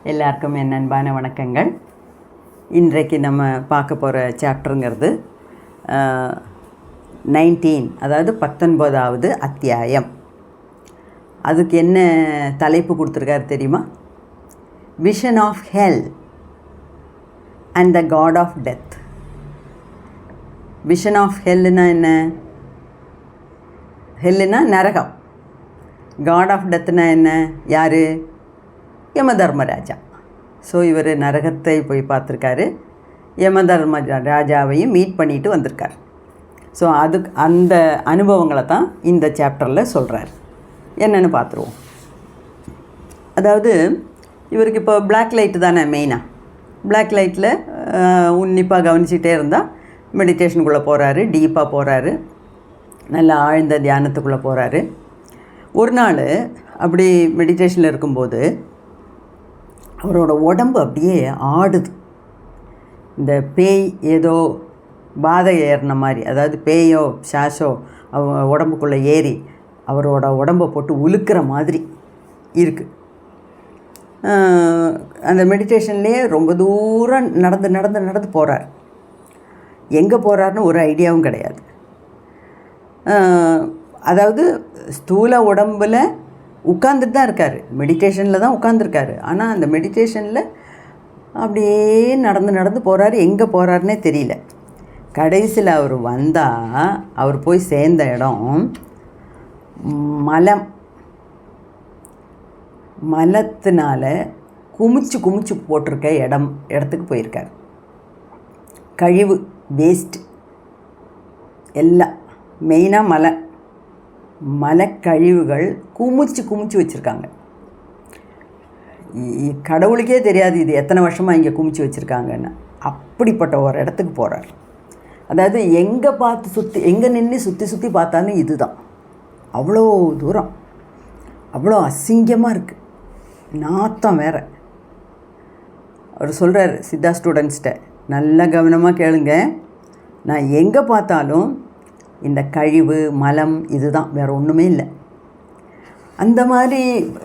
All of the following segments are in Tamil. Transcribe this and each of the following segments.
எல்லாருக்கும் என் அன்பான வணக்கங்கள். இன்றைக்கு நம்ம பார்க்க போகிற சாப்டருங்கிறது 19, அதாவது 19வது அத்தியாயம். அதுக்கு என்ன தலைப்பு கொடுத்துருக்காரு தெரியுமா? Vision of hell and the god of death. Vision of ஹெல்லுனா என்ன? ஹெல்லுனா நரகம். காட் ஆஃப் டெத்துனா என்ன? யார்? யம தர்மராஜா. ஸோ இவர் நரகத்தை போய் பார்த்துருக்காரு, யம தர்மராஜாவையும் மீட் பண்ணிட்டு வந்திருக்கார். ஸோ அந்த அனுபவங்களை தான் இந்த சாப்டரில் சொல்கிறார். என்னென்னு பார்த்துருவோம். அதாவது இவருக்கு இப்போ பிளாக் லைட்டு தானே மெயினாக. பிளாக் லைட்டில் உன்னிப்பாக கவனிச்சிட்டே இருந்தால் மெடிடேஷனுக்குள்ளே போகிறாரு, டீப்பாக போகிறாரு, நல்ல ஆழ்ந்த தியானத்துக்குள்ளே போகிறாரு. ஒரு நாள் அப்படி மெடிடேஷனில் இருக்கும்போது அவரோட உடம்பு அப்படியே ஆடுது. இந்த பேய் ஏதோ பாதை ஏறின மாதிரி, அதாவது பேயோ சாஷோ உடம்புக்குள்ளே ஏறி அவரோட உடம்பை போட்டு உலுக்கிற மாதிரி இருக்குது. அந்த மெடிடேஷன்லேயே ரொம்ப தூரம் நடந்து போகிறார். எங்கே போகிறாருன்னு ஒரு ஐடியாவும் கிடையாது. அதாவது ஸ்தூல உடம்பில் உட்காந்துட்டு தான் இருக்கார், மெடிடேஷனில் தான் உட்காந்துருக்காரு. ஆனால் அந்த மெடிடேஷனில் அப்படியே நடந்து போகிறாரு. எங்கே போகிறாருன்னே தெரியல. கடைசியில் அவர் வந்தால் அவர் போய் சேர்ந்த இடம் மலத்தினால குமிச்சு போட்டிருக்க இடத்துக்கு போயிருக்கார். கழிவு, வேஸ்ட் எல்லாம், மெயினாக மலைக்கழிவுகள் குமிச்சு வச்சுருக்காங்க. கடவுளுக்கே தெரியாது இது எத்தனை வருஷமாக இங்கே குமிச்சு வச்சுருக்காங்கன்னு. அப்படிப்பட்ட ஒரு இடத்துக்கு போகிறார். அதாவது எங்கே நின்று சுற்றி பார்த்தாலும் இதுதான். அவ்வளோ தூரம், அவ்வளோ அசிங்கமாக இருக்குது, நாத்தம் வேறு. அவர் சொல்கிறார் சித்தா ஸ்டூடெண்ட்ஸ்கிட்ட, நல்ல கவனமாக கேளுங்க, நான் எங்கே பார்த்தாலும் இந்த கழிவு, மலம் இதுதான், வேறு ஒன்றுமே இல்லை. அந்த மாதிரி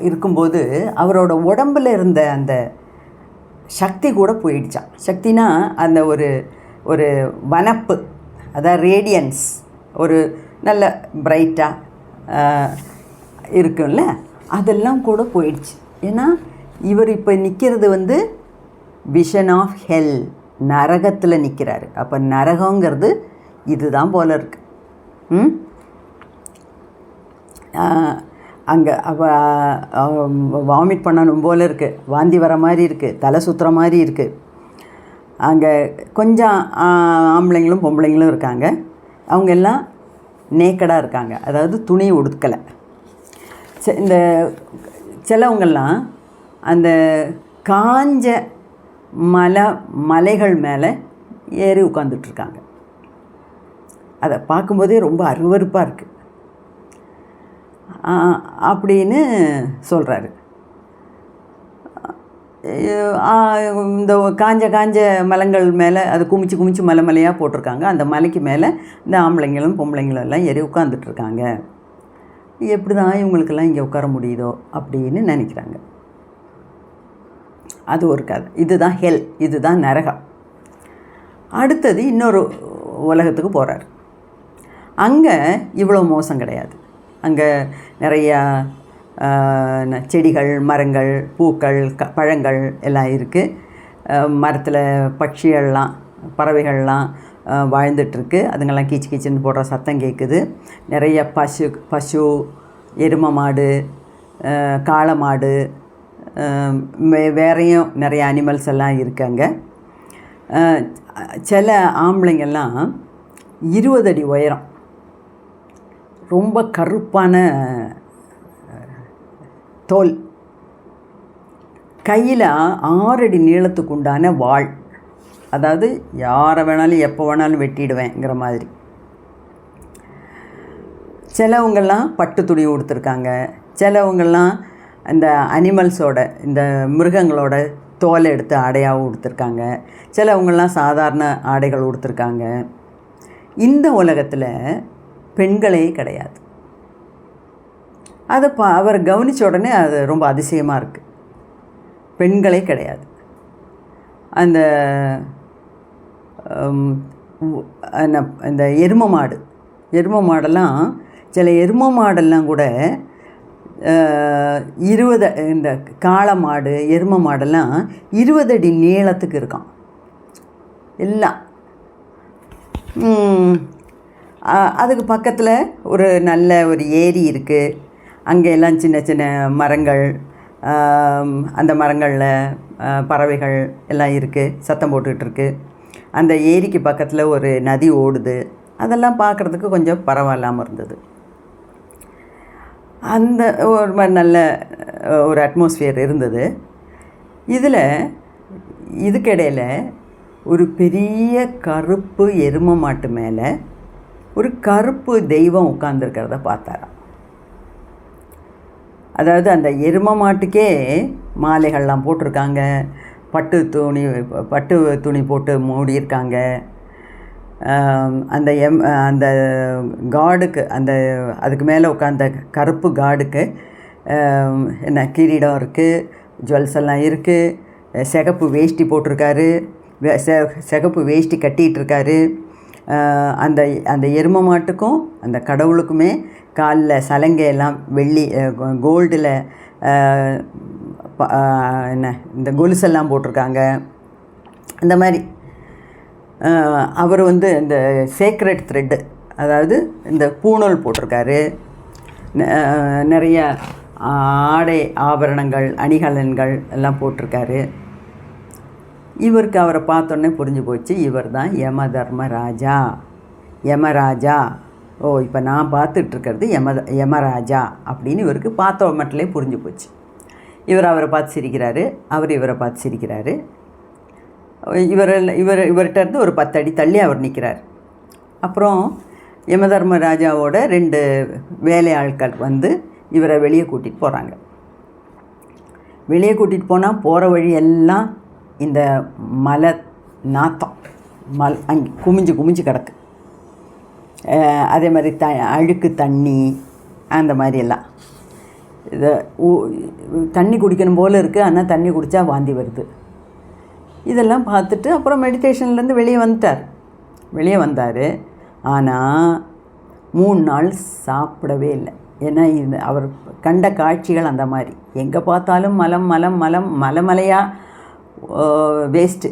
இருக்கும்போது அவரோட உடம்பில் இருந்த அந்த சக்தி கூட போயிடுச்சான். சக்தினா அந்த ஒரு வனப்பு, அதாவது ரேடியன்ஸ், ஒரு நல்ல பிரைட்டாக இருக்குல்ல, அதெல்லாம் கூட போயிடுச்சு. ஏன்னா இவர் இப்போ நிற்கிறது விஷன் ஆஃப் ஹெல், நரகத்தில் நிற்கிறாரு. அப்போ நரகங்கிறது இதுதான் போல இருக்குது. அங்கே வாமிட் பண்ணணும் போல் இருக்குது, வாந்தி வர மாதிரி இருக்குது, தலை சுற்றுற மாதிரி இருக்குது. அங்கே கொஞ்சம் ஆம்பளைங்களும் பொம்பளைங்களும் இருக்காங்க. அவங்க எல்லாம் நேக்கடாக இருக்காங்க, அதாவது துணி உடுக்கலை. இந்த சிலவங்கெல்லாம் அந்த காஞ்ச மலைகள் மேலே ஏறி உட்காந்துட்ருக்காங்க. அதை பார்க்கும்போதே ரொம்ப அருவருப்பாக இருக்குது அப்படின்னு சொல்கிறாரு. இந்த காஞ்ச மலங்கள் மேலே அது குமிச்சு மலையாக போட்டிருக்காங்க. அந்த மலைக்கு மேலே இந்த ஆம்பளைங்களும் பொம்பளைங்களும் எல்லாம் ஏறி உட்காந்துட்ருக்காங்க. எப்படி தான் இவங்களுக்கெல்லாம் இங்கே உட்கார முடியுதோ அப்படின்னு நினைக்கிறாங்க. அது ஒரு கதை. இதுதான் ஹெல், இதுதான் நரகம். அடுத்தது இன்னொரு உலகத்துக்கு போகிறார். அங்கே இவ்வளோ மோசம் கிடையாது. அங்கே நிறையா செடிகள், மரங்கள், பூக்கள், பழங்கள் எல்லாம் இருக்குது. மரத்தில் பட்சிகள்லாம், பறவைகள்லாம் வாழ்ந்துட்டுருக்கு. அதுங்கெல்லாம் கீச்சுன்னு போடுற சத்தம் கேட்குது. நிறைய பசு, எருமை மாடு, காளை மாடு, வேறையும் நிறைய அனிமல்ஸ் எல்லாம் இருக்காங்க. சில ஆம்பளைங்கள்லாம் 20 அடி உயரம், ரொம்ப கருப்பான தோல், கையில் 6 அடி நீளத்துக்கு உண்டான வாள், அதாவது யாரை வேணாலும் எப்போ வேணாலும் வெட்டிடுவேங்கிற மாதிரி. சிலவங்கள்லாம் பட்டு துணி உடுத்துருக்காங்க. சிலவங்கள்லாம் இந்த அனிமல்ஸோட, இந்த மிருகங்களோட தோலை எடுத்து ஆடையாக உடுத்துருக்காங்க. சிலவங்கள்லாம் சாதாரண ஆடைகள் உடுத்துருக்காங்க. இந்த உலகத்தில் பெண்களே கிடையாது. அதை அவர் கவனித்த உடனே அது ரொம்ப அதிசயமாக இருக்குது. பெண்களே கிடையாது. அந்த இந்த எரும மாடெல்லாம் சில எரும மாடெல்லாம் கூட 20 இந்த காளை மாடு எரும மாடெல்லாம் 20 அடி நீளத்துக்கு இருக்கான் எல்லாம். அதுக்கு பக்கத்தில் ஒரு நல்ல ஒரு ஏரி இருக்குது. அங்கே எல்லாம் சின்ன சின்ன மரங்கள், அந்த மரங்களில் பறவைகள் எல்லாம் இருக்குது, சத்தம் போட்டுக்கிட்டு இருக்குது. அந்த ஏரிக்கு பக்கத்தில் ஒரு நதி ஓடுது. அதெல்லாம் பார்க்குறதுக்கு கொஞ்சம் பரவாயில்லாமல் இருந்தது. அந்த ஒரு மாதிரி நல்ல ஒரு அட்மாஸ்ஃபியர் இருந்தது. இதுக்கிடையில் ஒரு பெரிய கருப்பு எரும மாட்டு மேலே ஒரு கருப்பு தெய்வம் உட்கார்ந்துருக்கிறத பார்த்தாராம். அதாவது அந்த எரும மாட்டுக்கே மாலைகள்லாம் போட்டிருக்காங்க, பட்டு துணி போட்டு மூடியிருக்காங்க. அந்த காடுக்கு அதுக்கு மேலே உட்காந்த கருப்பு காடுக்கு என்ன கிரீடம் இருக்குது, ஜுவல்ஸ் எல்லாம் இருக்குது. சிகப்பு வேஷ்டி போட்டிருக்காரு, சிகப்பு வேஷ்டி கட்டிகிட்ருக்காரு. அந்த எரும மாட்டுக்கும் அந்த கடவுளுக்குமே காலில் சலங்கையெல்லாம் வெள்ளி கோல்டில் இந்த கொலுசெல்லாம் போட்டிருக்காங்க. அந்த மாதிரி அவர் இந்த சேக்ரெட் த்ரெட்டு, அதாவது இந்த பூணூல் போட்டிருக்காரு. நிறைய ஆடை ஆபரணங்கள் அணிகலன்கள் எல்லாம் போட்டிருக்காரு. இவருக்கு அவரை பார்த்தோன்னே புரிஞ்சு போச்சு, இவர் தான் யமராஜா. ஓ, இப்போ நான் பார்த்துட்ருக்கிறது யமராஜா அப்படின்னு இவருக்கு பார்த்த மட்டிலே புரிஞ்சு போச்சு. இவர் அவரை பார்த்து சிரிக்கிறாரு, அவர் இவரை பார்த்து சிரிக்கிறாரு. இவர்கிட்ட இருந்து ஒரு 10 அடி தள்ளி அவர் நிற்கிறார். அப்புறம் யமதர்மராஜாவோட 2 வேலையாட்கள் இவரை வெளியே கூட்டிகிட்டு போகிறாங்க. வெளியே கூட்டிகிட்டு போனால் போகிற வழியெல்லாம் இந்த மலை நாத்தம் அங்கே குமிஞ்சு கிடக்கு. அதே மாதிரி அழுக்கு தண்ணி, அந்த மாதிரி எல்லாம். இதை தண்ணி குடிக்கணும் போல் இருக்குது, ஆனால் தண்ணி குடித்தா வாந்தி வருது. இதெல்லாம் பார்த்துட்டு அப்புறம் மெடிடேஷன்லேருந்து வெளியே வந்தார். ஆனால் 3 நாள் சாப்பிடவே இல்லை. ஏன்னா அவர் கண்ட காட்சிகள் அந்த மாதிரி. எங்கே பார்த்தாலும் மலையாக வேஸ்ட்டு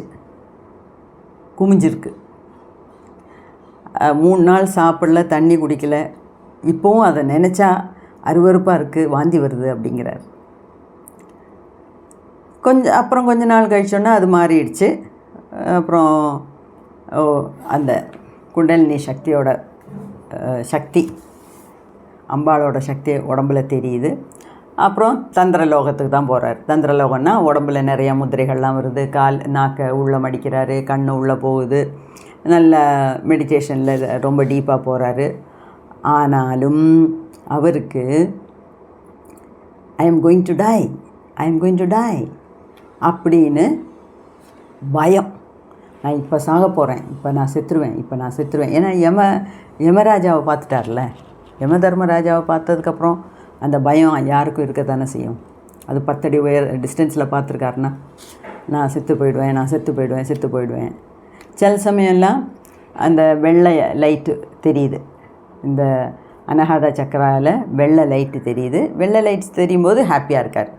குமிஞ்சிருக்கு. 3 நாள் சாப்பிடல, தண்ணி குடிக்கல. இப்போவும் அதை நினச்சா அருவருப்பாக இருக்குது, வாந்தி வருது அப்படிங்கிறார். கொஞ்ச நாள் கழிச்சோன்னா அது மாறிடுச்சு. அப்புறம் அந்த குண்டலினி சக்தி அம்பாளோட சக்தி உடம்புல தெரியுது. அப்புறம் தந்திரலோகத்துக்கு தான் போகிறார். தந்திரலோகம்னா உடம்புல நிறைய முதிரைகள்லாம் வருது, நாக்கை உள்ளே மடிக்கிறாரு, கண் உள்ளே போகுது. நல்ல மெடிடேஷனில் ரொம்ப டீப்பாக போகிறாரு. ஆனாலும் அவருக்கு I am going to tie அப்படின்னு பயம். நான் இப்போ சாக போகிறேன், இப்போ நான் செத்துருவேன். ஏன்னா யமராஜாவை பார்த்துட்டார்ல. யமதர்மராஜாவை பார்த்ததுக்கப்புறம் அந்த பயம் யாருக்கும் இருக்க தானே செய்யும். அது 10 அடி டிஸ்டன்ஸில் பார்த்துருக்காருன்னா நான் செத்து போயிடுவேன். சில சமயம்லாம் அந்த வெள்ளை லைட்டு தெரியுது. இந்த அனகாத சக்கராவில் வெள்ளை லைட்டு தெரியுது. வெள்ளை லைட்ஸ் தெரியும் போது ஹாப்பியாக இருக்கார்.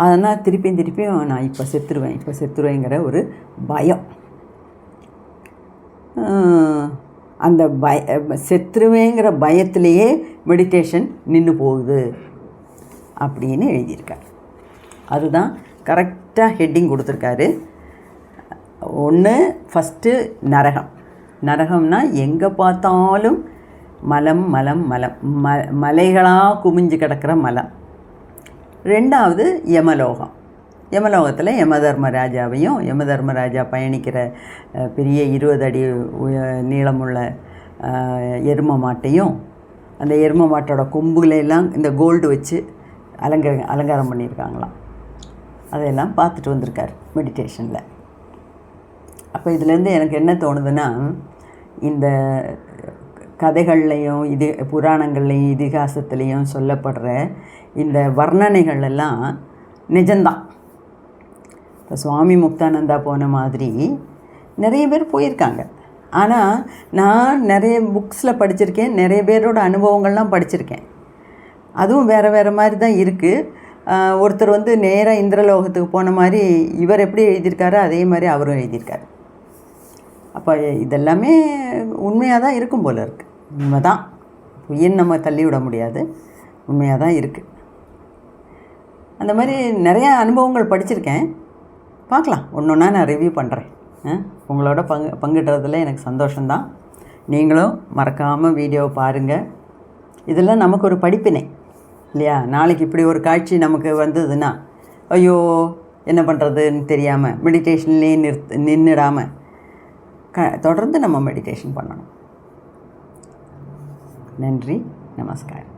அதனால் திருப்பியும் நான் இப்போ செத்துருவேங்கிற ஒரு பயம். அந்த செத்துருவேங்கிற பயத்திலேயே மெடிடேஷன் நின்று போகுது அப்படின்னு எழுதியிருக்கார். அதுதான் கரெக்டாக ஹெட்டிங் கொடுத்துருக்காரு. ஃபஸ்ட்டு நரகம்னா எங்கே பார்த்தாலும் மலைகளாக குமிஞ்சு கிடக்கிற மலம். 2வது யமலோகத்தில் யமதர்மராஜா பயணிக்கிற பெரிய 20 அடி நீளமுள்ள எரும மாட்டையும், அந்த எரும மாட்டோட கொம்புகளெல்லாம் இந்த கோல்டு வச்சு அலங்காரம் பண்ணியிருக்காங்களாம். அதையெல்லாம் பார்த்துட்டு வந்திருக்கார் மெடிடேஷனில். அப்போ இதுலேருந்து எனக்கு என்ன தோணுதுன்னா, இந்த கதைகள்லையும் புராணங்கள்லையும் இதிகாசத்துலேயும் சொல்லப்படுற இந்த வர்ணனைகள் எல்லாம் நிஜந்தான். இப்போ சுவாமி முக்தானந்தா போன மாதிரி நிறைய பேர் போயிருக்காங்க. ஆனால் நான் நிறைய புக்ஸில் படிச்சிருக்கேன், நிறைய பேரோட அனுபவங்கள்லாம் படிச்சிருக்கேன். அதுவும் வேறு வேறு மாதிரி தான் இருக்குது. ஒருத்தர் வந்து நேராக இந்திரலோகத்துக்கு போன மாதிரி இவர் எப்படி எழுதியிருக்காரோ அதே மாதிரி அவரும் எழுதியிருக்காரு. அப்போ இதெல்லாமே உண்மையாக தான் இருக்கும் போல் இருக்குது. உண்மை தான், பொய்யன்னு நம்ம தள்ளி விட முடியாது, உண்மையாக தான் இருக்குது. அந்த மாதிரி நிறையா அனுபவங்கள் படிச்சிருக்கேன். பார்க்கலாம், ஒன்று ஒன்றா நான் ரிவ்யூ பண்ணுறேன். உங்களோட பங்கிடுறதுல எனக்கு சந்தோஷந்தான். நீங்களும் மறக்காமல் வீடியோவை பாருங்கள். இதெல்லாம் நமக்கு ஒரு படிப்பினை இல்லையா? நாளைக்கு இப்படி ஒரு காட்சி நமக்கு வந்ததுன்னா ஐயோ என்ன பண்ணுறதுன்னு தெரியாமல் மெடிடேஷன்லேயே நின்றுடாமல் தொடர்ந்து நம்ம மெடிடேஷன் பண்ணணும். நன்றி, நமஸ்காரம்.